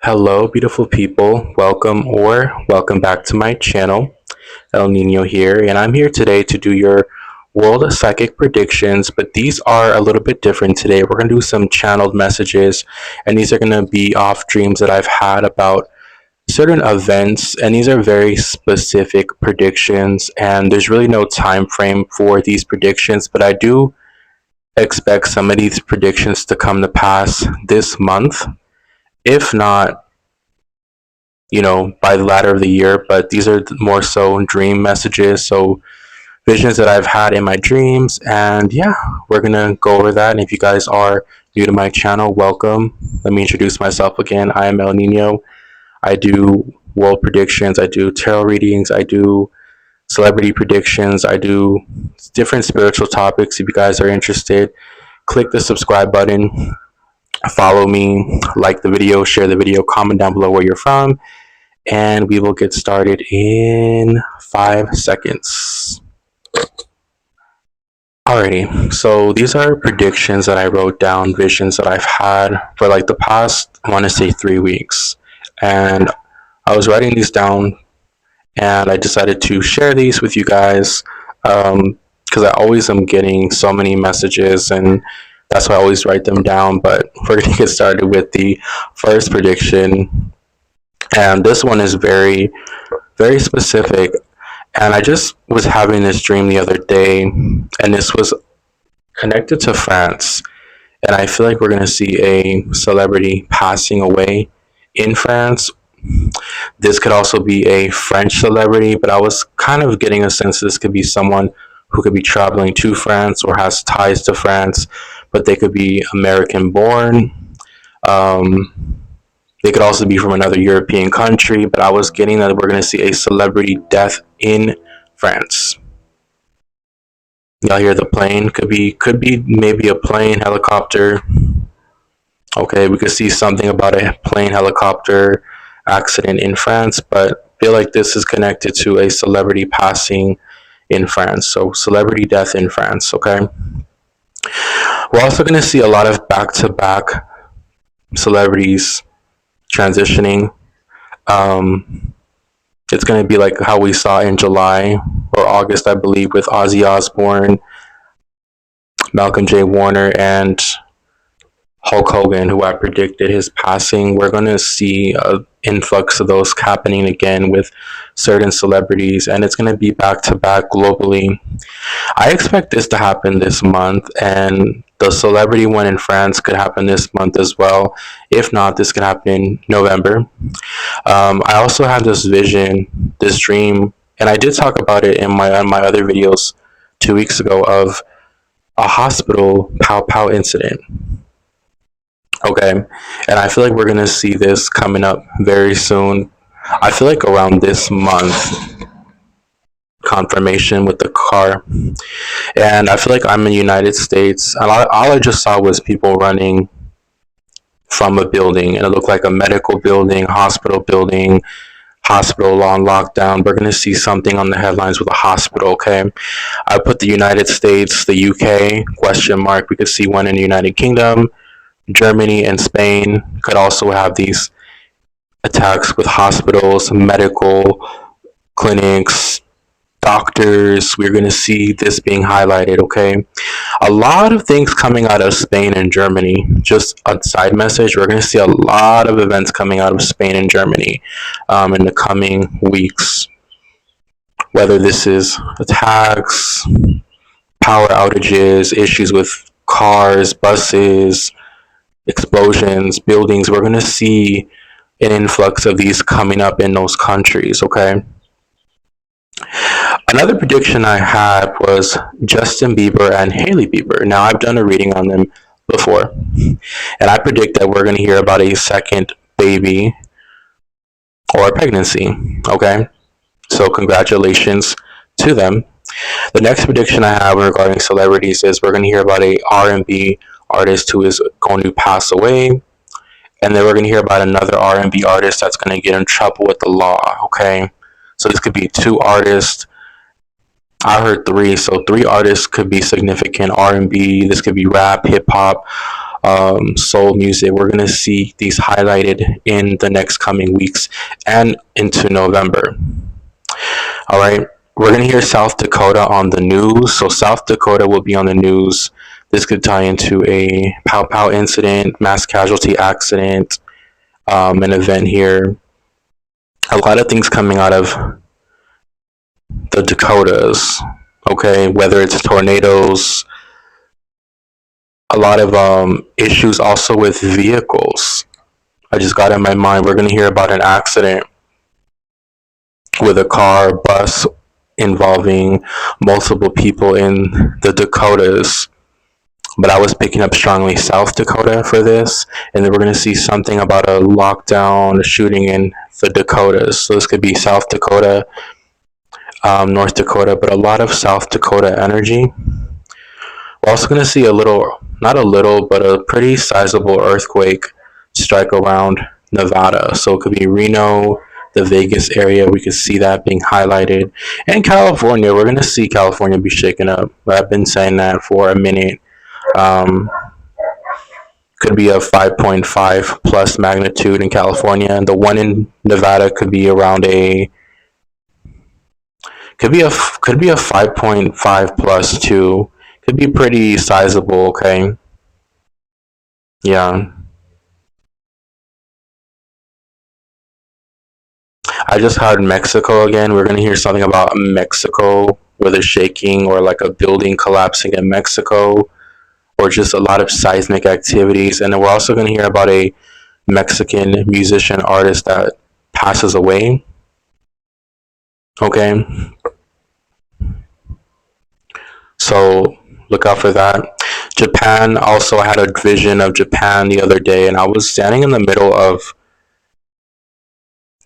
Hello, beautiful people. Welcome back to my channel. El Nino here, and I'm here today to do your world psychic predictions, but these are a little bit different today. We're going to do some channeled messages, and these are going to be off dreams that I've had about certain events, and these are very specific predictions, and there's really no time frame for these predictions, but I do expect some of these predictions to come to pass this month. If not, by the latter of the year, but these are more so dream messages, so visions that I've had in my dreams, and yeah, we're gonna go over that. And if you guys are new to my channel, welcome. Let me introduce myself again. I am El Nino. I do world predictions, I do tarot readings, I do celebrity predictions, I do different spiritual topics. If you guys are interested, click the subscribe button, follow me, like the video, share the video, comment down below where you're from, and we will get started in 5 seconds. Alrighty, so these are predictions that I wrote down, visions that I've had for like the past, I want to say 3 weeks. And I was writing these down, and I decided to share these with you guys because I always am getting so many messages, and that's why I always write them down. But we're going to get started with the first prediction. And this one is very, very specific. And I just was having this dream the other day, and this was connected to France. And I feel like we're going to see a celebrity passing away in France. This could also be a French celebrity, but I was kind of getting a sense this could be someone who could be traveling to France or has ties to France, but they could be American born. They could also be from another European country, but I was getting that we're going to see a celebrity death in France. Y'all hear the plane? Could be maybe a plane, helicopter. Okay, we could see something about a plane, helicopter accident in France, but I feel like this is connected to a celebrity passing in France. So celebrity death in France, okay? We're also going to see a lot of back-to-back celebrities transitioning. It's going to be like how we saw in July or August, I believe, with Ozzy Osbourne, Malcolm J. Warner, and Hulk Hogan, who I predicted his passing. We're going to see an influx of those happening again with certain celebrities, and it's going to be back to back globally. I expect this to happen this month, and the celebrity one in France could happen this month as well. If not, this could happen in November. I also have this vision, this dream, and I did talk about it in my other videos 2 weeks ago, of a hospital pow incident. Okay, and I feel like we're gonna see this coming up very soon. I feel like around this month, confirmation with the car. And I feel like I'm in the United States, and all I just saw was people running from a building, and it looked like a medical building, hospital on lockdown. We're going to see something on the headlines with a hospital, okay? I put the United States, the UK, question mark. We could see one in the United Kingdom. Germany and Spain could also have these attacks with hospitals, medical clinics, doctors. We're going to see this being highlighted, okay? A lot of things coming out of Spain and Germany. Just a side message, we're going to see a lot of events coming out of Spain and Germany in the coming weeks. Whether this is attacks, power outages, issues with cars, buses, explosions, buildings, we're going to see an influx of these coming up in those countries, okay? Another prediction I had was Justin Bieber and Hailey Bieber. Now, I've done a reading on them before, and I predict that we're going to hear about a second baby or a pregnancy, okay? So congratulations to them. The next prediction I have regarding celebrities is we're going to hear about a R&B artist who is going to pass away, and then we're going to hear about another R&B artist that's going to get in trouble with the law, okay? So this could be 2 artists. I heard 3, so 3 artists could be significant. R&B, this could be rap, hip-hop, soul music. We're going to see these highlighted in the next coming weeks and into November. All right. We're going to hear South Dakota on the news. So South Dakota will be on the news. This could tie into a pow pow incident, mass casualty accident, an event here. A lot of things coming out of the Dakotas. Okay. Whether it's tornadoes, a lot of issues also with vehicles. I just got in my mind, we're going to hear about an accident with a car, bus involving multiple people in the Dakotas. But I was picking up strongly South Dakota for this. And then we're going to see something about a lockdown, a shooting in the Dakotas. So this could be South Dakota, North Dakota, but a lot of South Dakota energy. We're also going to see a little, not a little, but a pretty sizable earthquake strike around Nevada. So it could be Reno, the Vegas area. We could see that being highlighted. And California, we're going to see California be shaken up. I've been saying that for a minute. Could be a 5.5 plus magnitude in California. And the one in Nevada could be around could be a 5.5 plus too. Could be pretty sizable, okay? Yeah. I just heard Mexico again. We're going to hear something about Mexico, whether shaking or like a building collapsing in Mexico, or just a lot of seismic activities. And then we're also going to hear about a Mexican musician artist that passes away. Okay. So look out for that. Japan, also I had a vision of Japan the other day, and I was standing in the middle of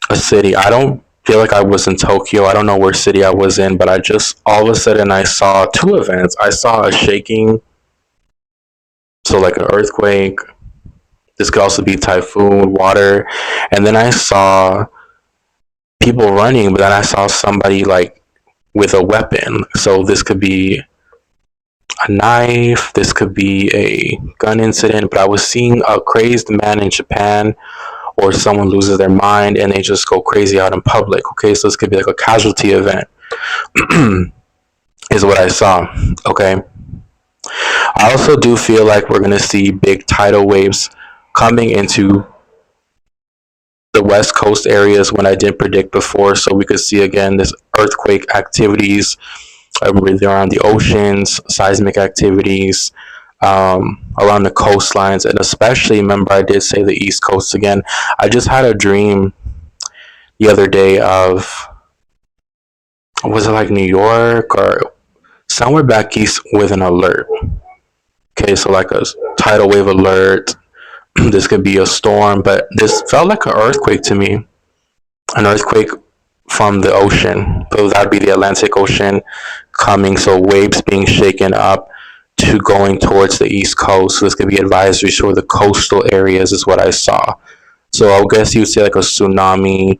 a city. I don't feel like I was in Tokyo. I don't know where city I was in, but I just, all of a sudden, I saw two events. I saw a shaking, so like an earthquake. This could also be typhoon, water. And then I saw people running, but then I saw somebody like with a weapon. So this could be a knife, this could be a gun incident, but I was seeing a crazed man in Japan, or someone loses their mind and they just go crazy out in public. Okay, so this could be like a casualty event, is what I saw. Okay. I also do feel like we're going to see big tidal waves coming into the West Coast areas when I didn't predict before. So we could see again this earthquake activities around the oceans, seismic activities around the coastlines, and especially, remember I did say the East Coast again. I just had a dream the other day of, was it like New York or somewhere back east with an alert? Okay, so like a tidal wave alert. This could be a storm, but this felt like an earthquake to me. An earthquake from the ocean. So that'd be the Atlantic Ocean coming, so waves being shaken up to going towards the East Coast. So this could be advisories for the coastal areas is what I saw. So I guess you would say like a tsunami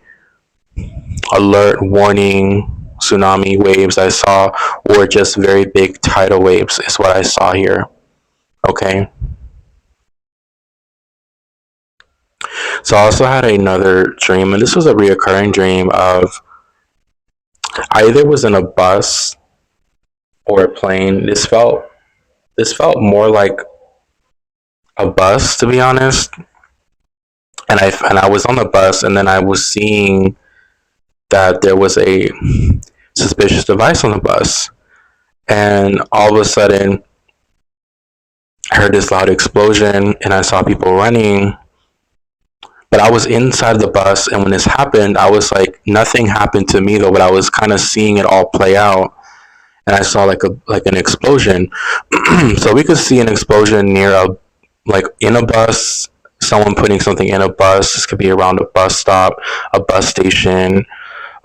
alert, warning, tsunami waves I saw, or just very big tidal waves is what I saw here. Okay. So I also had another dream, and this was a reoccurring dream of, I either was in a bus or a plane. This felt more like a bus, to be honest. And I was on the bus, and then I was seeing that there was a suspicious device on the bus, and all of a sudden I heard this loud explosion, and I saw people running. But I was inside the bus, and when this happened, I was like, nothing happened to me though, but I was kind of seeing it all play out, and I saw like an explosion. So we could see an explosion near in a bus, someone putting something in a bus. This could be around a bus stop, a bus station,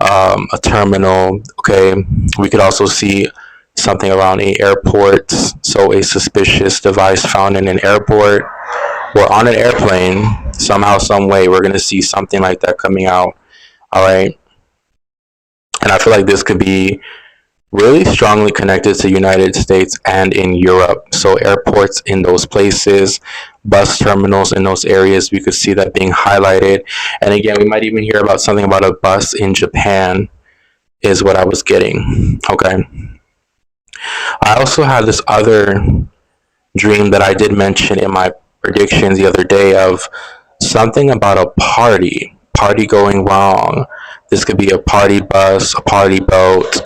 a terminal. Okay, we could also see something around a airport, so a suspicious device found in an airport or on an airplane. Somehow, some way, we're going to see something like that coming out. All right. And I feel like this could be really strongly connected to United States and in Europe. So airports in those places, bus terminals in those areas, we could see that being highlighted. And again, we might even hear about something about a bus in Japan is what I was getting. Okay. I also had this other dream that I did mention in my predictions the other day of something about a party going wrong. This could be a party bus, a party boat,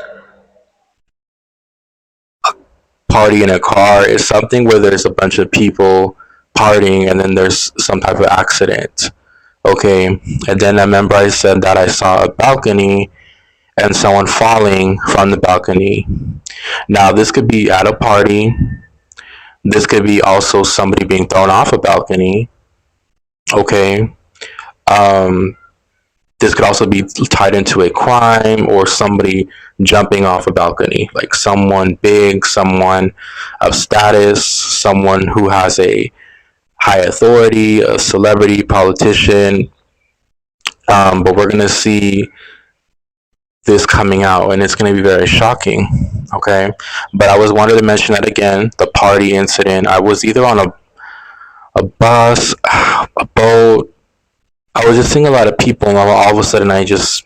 party in a car. It's something where there's a bunch of people partying and then there's some type of accident. Okay. And then I remember I said that I saw a balcony and someone falling from the balcony. Now, this could be at a party. This could be also somebody being thrown off a balcony. Okay. Um, this could also be tied into a crime or somebody jumping off a balcony, like someone big, someone of status, someone who has a high authority, a celebrity, politician. But we're going to see this coming out and it's going to be very shocking. Okay. But I was wanted to mention that again, the party incident. I was either on a bus, a boat. I was just seeing a lot of people and all of a sudden there's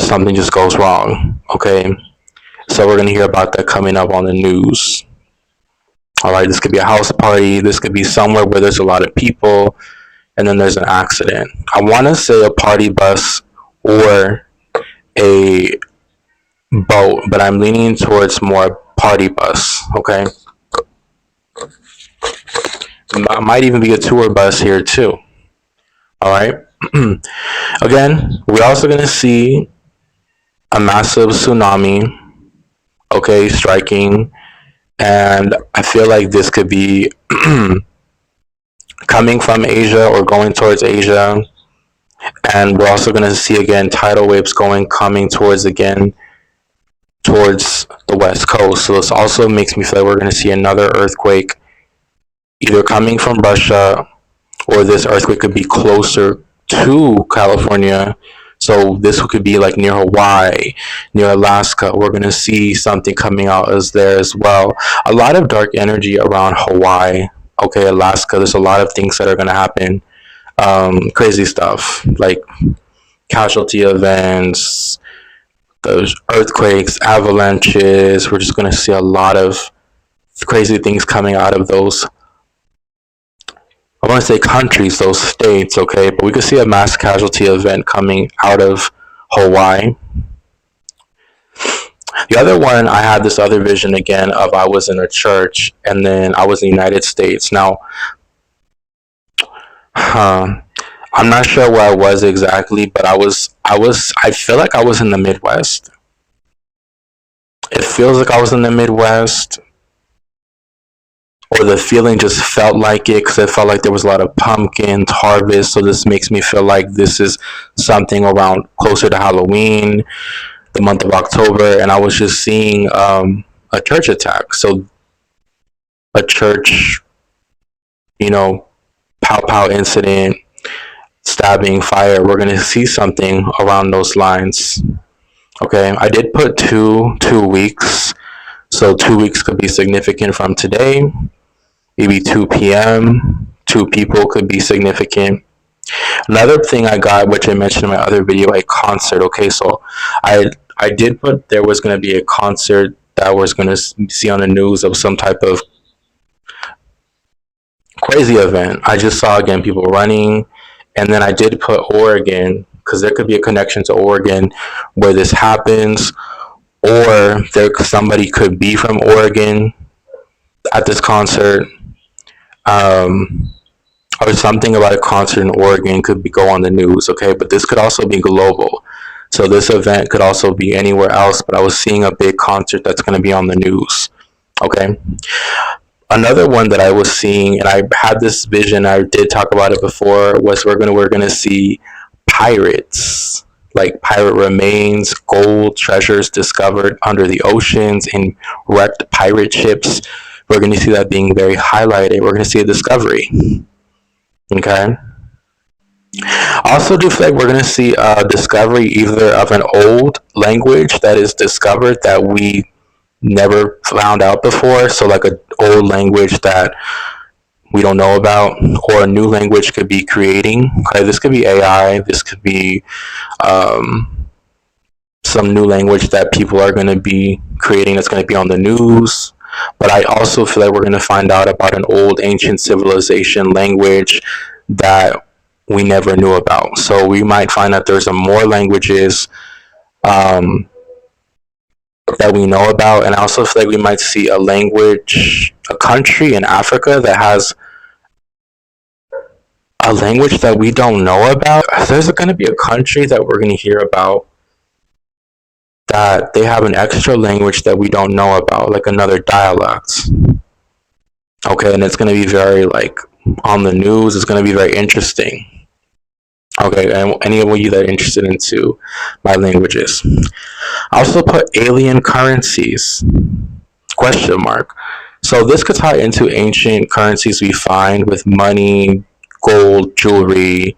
something just goes wrong. Okay. So we're going to hear about that coming up on the news. All right. This could be a house party. This could be somewhere where there's a lot of people and then there's an accident. I want to say a party bus or a boat, but I'm leaning towards more party bus. Okay. Might even be a tour bus here too. All right. Again, we're also going to see a massive tsunami, okay, striking. And I feel like this could be coming from Asia or going towards Asia. And we're also going to see again tidal waves coming towards the West Coast. So this also makes me feel like we're going to see another earthquake either coming from Russia or this earthquake could be closer to California. So this could be like near Hawaii, near Alaska. We're going to see something coming out as there as well. A lot of dark energy around Hawaii. Okay, Alaska. There's a lot of things that are going to happen. Crazy stuff like casualty events, those earthquakes, avalanches. We're just going to see a lot of crazy things coming out of those, I want to say countries, those states, okay? But we could see a mass casualty event coming out of Hawaii. The other one, I had this other vision again of I was in a church and then I was in the United States. Now, I'm not sure where I was exactly, but I feel like I was in the Midwest. It feels like I was in the Midwest, or the feeling just felt like it because it felt like there was a lot of pumpkins, harvest. So this makes me feel like this is something around closer to Halloween, the month of October. And I was just seeing a church attack. So a church, pow incident, stabbing, fire. We're going to see something around those lines. Okay, I did put two weeks. So 2 weeks could be significant from today. Maybe 2 p.m. 2 people could be significant. Another thing I got, which I mentioned in my other video, a concert. Okay, so I did put there was going to be a concert that I was going to see on the news of some type of crazy event. I just saw again people running, and then I did put Oregon because there could be a connection to Oregon where this happens, or somebody could be from Oregon at this concert, or something about a concert in Oregon could go on the news. Okay, but this could also be global. So this event could also be anywhere else, but I was seeing a big concert that's going to be on the news. Okay. Another one that I was seeing, and I had this vision, I did talk about it before, was we're gonna see pirates, like pirate remains, gold treasures discovered under the oceans in wrecked pirate ships. We're going to see that being very highlighted. We're going to see a discovery. Okay. I also do feel like we're going to see a discovery either of an old language that is discovered that we never found out before. So like an old language that we don't know about, or a new language could be creating. Okay, this could be AI. This could be um, some new language that people are going to be creating that's going to be on the news. But I also feel like we're going to find out about an old ancient civilization language that we never knew about. So we might find that there's some more languages um, that we know about. And I also feel like we might see a language, a country in Africa that has a language that we don't know about. There's going to be a country that we're going to hear about that they have an extra language that we don't know about, like another dialect. Okay, and it's going to be very like on the news. It's going to be very interesting. Okay, and any of you that are interested into my languages. I also put alien currencies, question mark. So this could tie into ancient currencies we find with money, gold, jewelry,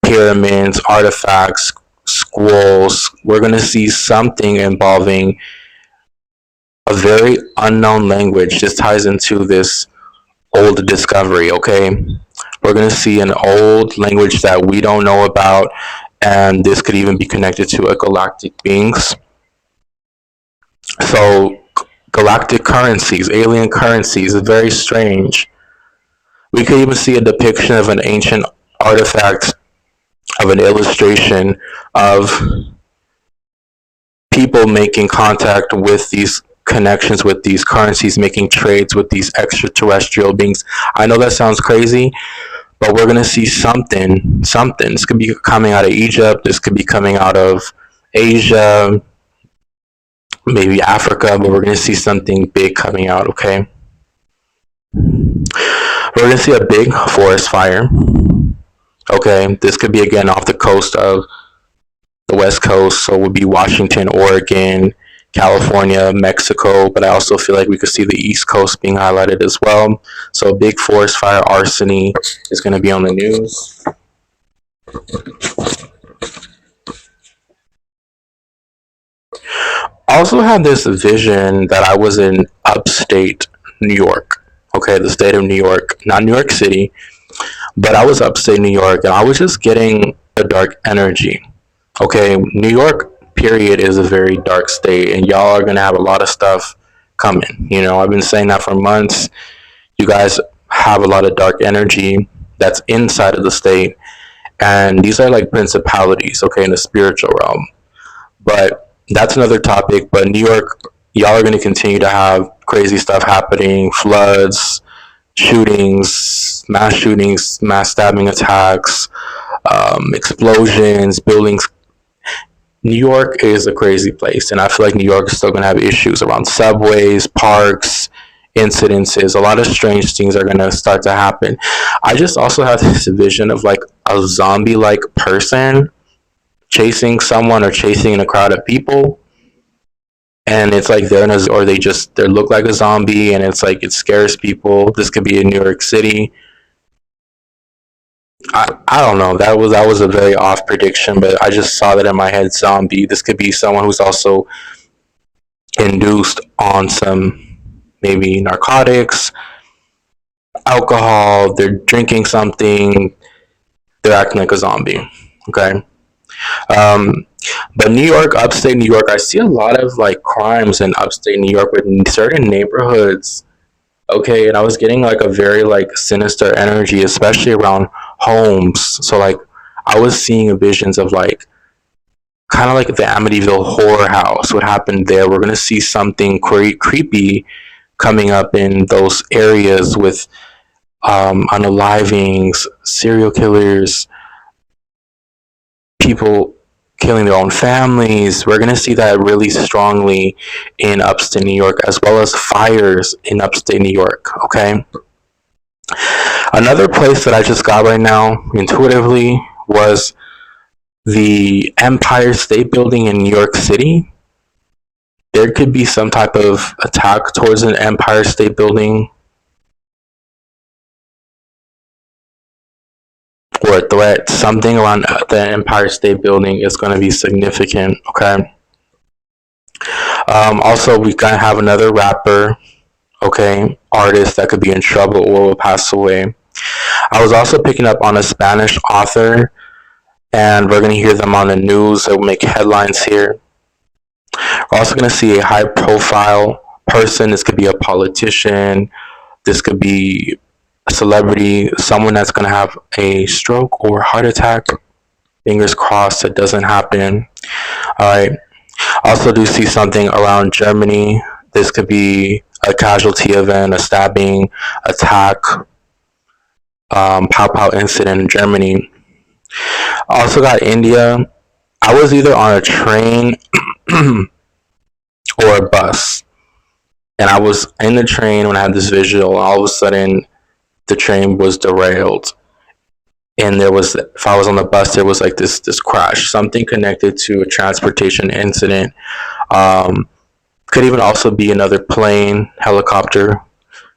pyramids, artifacts, scrolls. We're going to see something involving a very unknown language. This ties into this old discovery, okay? We're going to see an old language that we don't know about, and this could even be connected to a galactic beings. So, galactic currencies, alien currencies, is very strange. We could even see a depiction of an ancient artifact, of an illustration of people making contact with these connections with these currencies, making trades with these extraterrestrial beings. I know that sounds crazy, but we're going to see something. This could be coming out of Egypt. This could be coming out of Asia, maybe Africa, but we're going to see something big coming out, okay? We're going to see a big forest fire. Okay, this could be again off the coast of the West Coast, so it would be Washington, Oregon, California, Mexico, but I also feel like we could see the East Coast being highlighted as well. So a big forest fire, arsony is going to be on the news. I also had this vision that I was in upstate New York. Okay, the state of New York, not New York City, but I was upstate New York, and I was just getting a dark energy. Okay, New York, period, is a very dark state, and y'all are gonna have a lot of stuff coming. You know, I've been saying that for months. You guys have a lot of dark energy that's inside of the state, and these are like principalities, okay, in the spiritual realm. But that's another topic. But New York, y'all are gonna continue to have crazy stuff happening, floods, shootings, mass stabbing attacks, explosions, buildings. New York is a crazy place, and I feel like New York is still going to have issues around subways, parks, incidences. A lot of strange things are going to start to happen. I just also have this vision of like a zombie like person chasing someone or chasing a crowd of people. And it's like they're in a, or they look like a zombie, and it's like it scares people. This could be in New York City. I don't know. That was a very off prediction, but I just saw that in my head. Zombie. This could be someone who's also induced on some maybe narcotics, alcohol. They're drinking something. They're acting like a zombie. Okay. Um, but New York, upstate New York, I see a lot of like crimes in upstate New York with certain neighborhoods. Okay, and I was getting like a very like sinister energy, especially around homes. So like I was seeing visions of like kind of like the Amityville horror house. What happened there? We're gonna see something creepy coming up in those areas with unalivings, serial killers, people killing their own families. We're gonna see that really strongly in upstate New York, as well as fires in upstate New York. Okay. Another place that I just got right now intuitively was the Empire State Building in New York City. There could be some type of attack towards an Empire State Building, or a threat, something around the Empire State Building is going to be significant. Okay. Also, we gonna have another rapper, okay, artist that could be in trouble or will pass away. I was also picking up on a Spanish author, and we're gonna hear them on the news. They'll make headlines here. We're also gonna see a high-profile person. This could be a politician. This could be a celebrity, someone that's gonna have a stroke or heart attack. Fingers crossed it doesn't happen. All right. Also do see something around Germany. This could be a casualty event, a stabbing, attack, pow pow incident in Germany. Also got India. I was either on a train or a bus. And I was in the train when I had this visual, and all of a sudden the train was derailed. And there was, if I was on the bus, there was like this crash, something connected to a transportation incident. Could even also be another plane, helicopter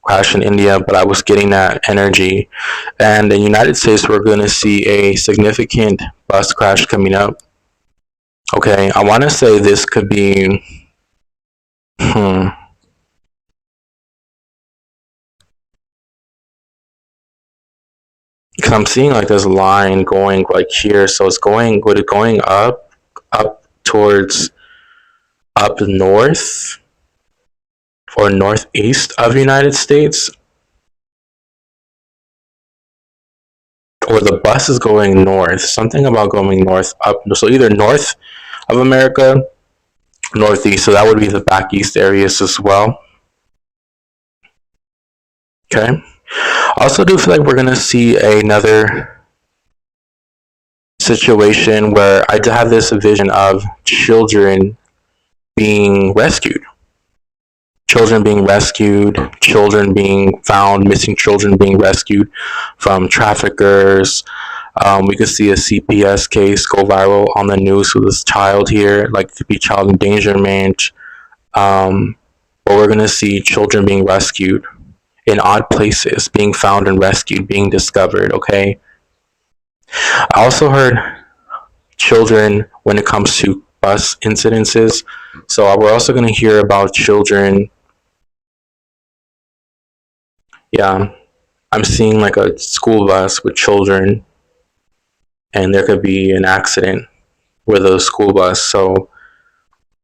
crash in India, but I was getting that energy. And in the United States, we're going to see a significant bus crash coming up. Okay, I want to say this could be, because I'm seeing like this line going like here, so it's going, would it going up towards up north or northeast of the United States, or the bus is going north, something about going north up, so either north of America, northeast, so that would be the back east areas as well. Okay. Also do feel like we're gonna see another situation where I have this vision of children being rescued. Children being rescued, children being found, missing children being rescued from traffickers. We could see a CPS case go viral on the news with this child here, like it could be child endangerment. But we're going to see children being rescued in odd places, being found and rescued, being discovered, okay? I also heard children when it comes to bus incidences. So we're also going to hear about children. Yeah, I'm seeing like a school bus with children, and there could be an accident with a school bus. So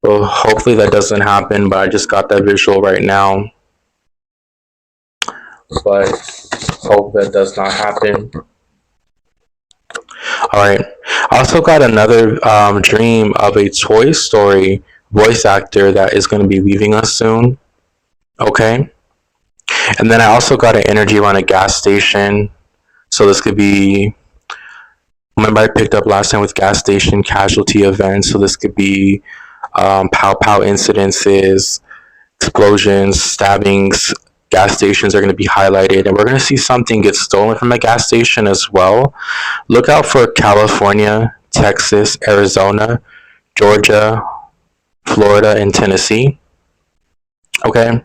well, hopefully that doesn't happen, but I just got that visual right now. But hope that does not happen. All right. I also got another dream of a Toy Story voice actor that is going to be leaving us soon. Okay. And then I also got an energy around a gas station. So this could be, remember I picked up last time with gas station casualty events. So this could be pow pow incidences, explosions, stabbings. Gas stations are going to be highlighted, and we're going to see something get stolen from a gas station as well. Look out for California, Texas, Arizona, Georgia, Florida, and Tennessee. Okay.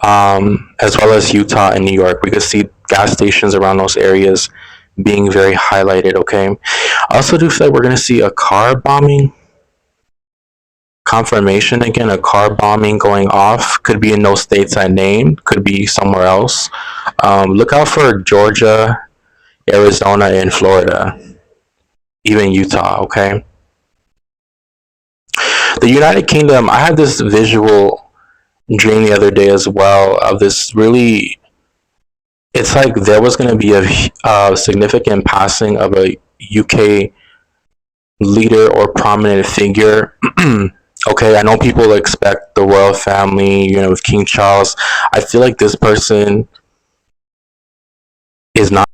As well as Utah and New York. We could see gas stations around those areas being very highlighted, okay? I also do feel like we're going to see a car bombing. Confirmation again, a car bombing going off. Could be in those states I named, could be somewhere else. Look out for Georgia, Arizona, and Florida, even Utah, okay? The United Kingdom, I had this visual dream the other day as well of this really, it's like there was going to be a significant passing of a UK leader or prominent figure. Okay, I know people expect the royal family, you know, with King Charles. I feel like this person is not.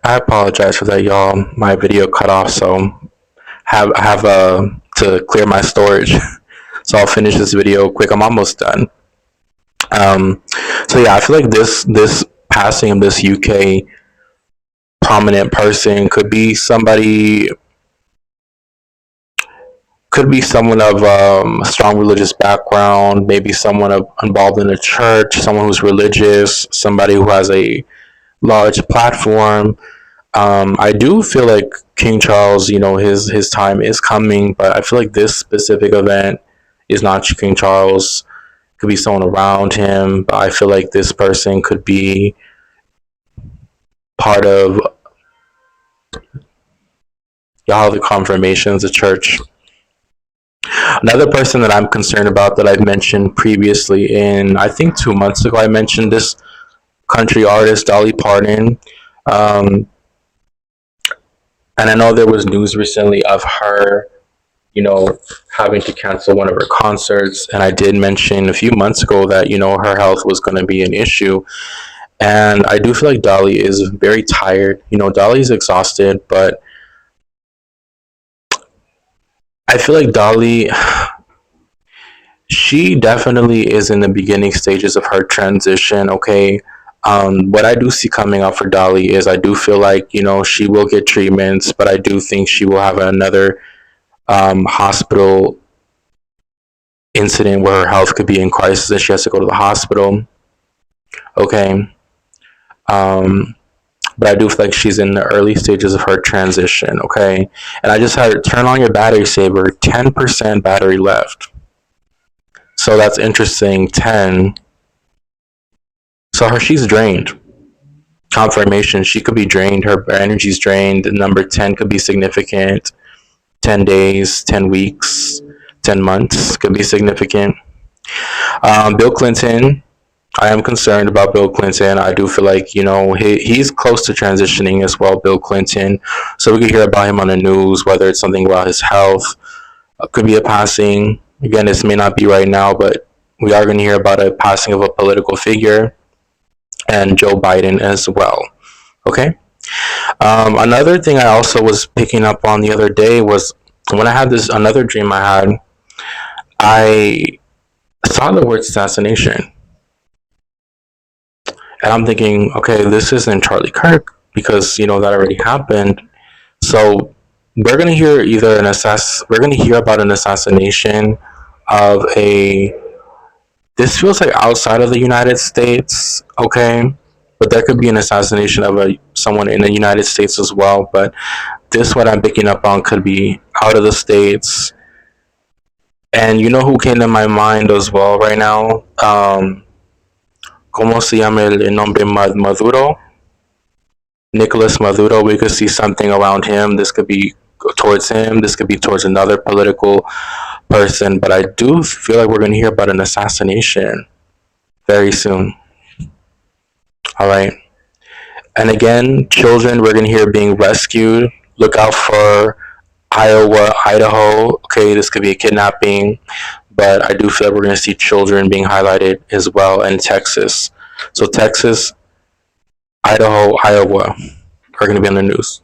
I apologize for that, y'all. My video cut off, so I have to clear my storage. So I'll finish this video quick. I'm almost done. So yeah, I feel like this passing of this UK prominent person could be somebody. Could be someone of a strong religious background, maybe someone involved in a church, someone who's religious, somebody who has a large platform. I do feel like King Charles, his time is coming, but I feel like this specific event is not King Charles. It could be someone around him, but I feel like this person could be part of the confirmations, the church. Another person that I'm concerned about that I've mentioned previously, in I think 2 months ago, I mentioned this country artist Dolly Parton. And I know there was news recently of her, having to cancel one of her concerts. And I did mention a few months ago that, her health was going to be an issue. And I do feel like Dolly is very tired. Dolly's exhausted, but I feel like Dolly, she definitely is in the beginning stages of her transition, okay? What I do see coming up for Dolly is I do feel like, she will get treatments, but I do think she will have another hospital incident where her health could be in crisis and she has to go to the hospital. Okay. But I do feel like she's in the early stages of her transition. Okay. And I just had turn on your battery saver, 10% battery left. So that's interesting. 10. So she's drained. Confirmation, she could be drained. Her energy's drained. Number 10 could be significant. 10 days, 10 weeks, 10 months could be significant. Bill Clinton, I am concerned about Bill Clinton. I do feel like, he's close to transitioning as well, Bill Clinton. So we could hear about him on the news, whether it's something about his health. Could be a passing. Again, this may not be right now, but we are going to hear about a passing of a political figure, and Joe Biden as well. Okay. Another thing I also was picking up on the other day was when I had another dream I saw the word assassination. And I'm thinking, okay, this isn't Charlie Kirk because, that already happened. So we're going to hear we're going to hear about an assassination of this feels like outside of the United States, okay? But there could be an assassination of someone in the United States as well. But what I'm picking up on could be out of the States. And you know who came to my mind as well right now? ¿Cómo se llama el nombre Maduro? Nicolas Maduro. We could see something around him. This could be towards him. This could be towards another political person. But I do feel like we're going to hear about an assassination very soon. All right. And again, children, we're going to hear being rescued. Look out for Iowa, Idaho. Okay, this could be a kidnapping. But I do feel like we're going to see children being highlighted as well in Texas. So Texas, Idaho, Iowa are going to be on the news.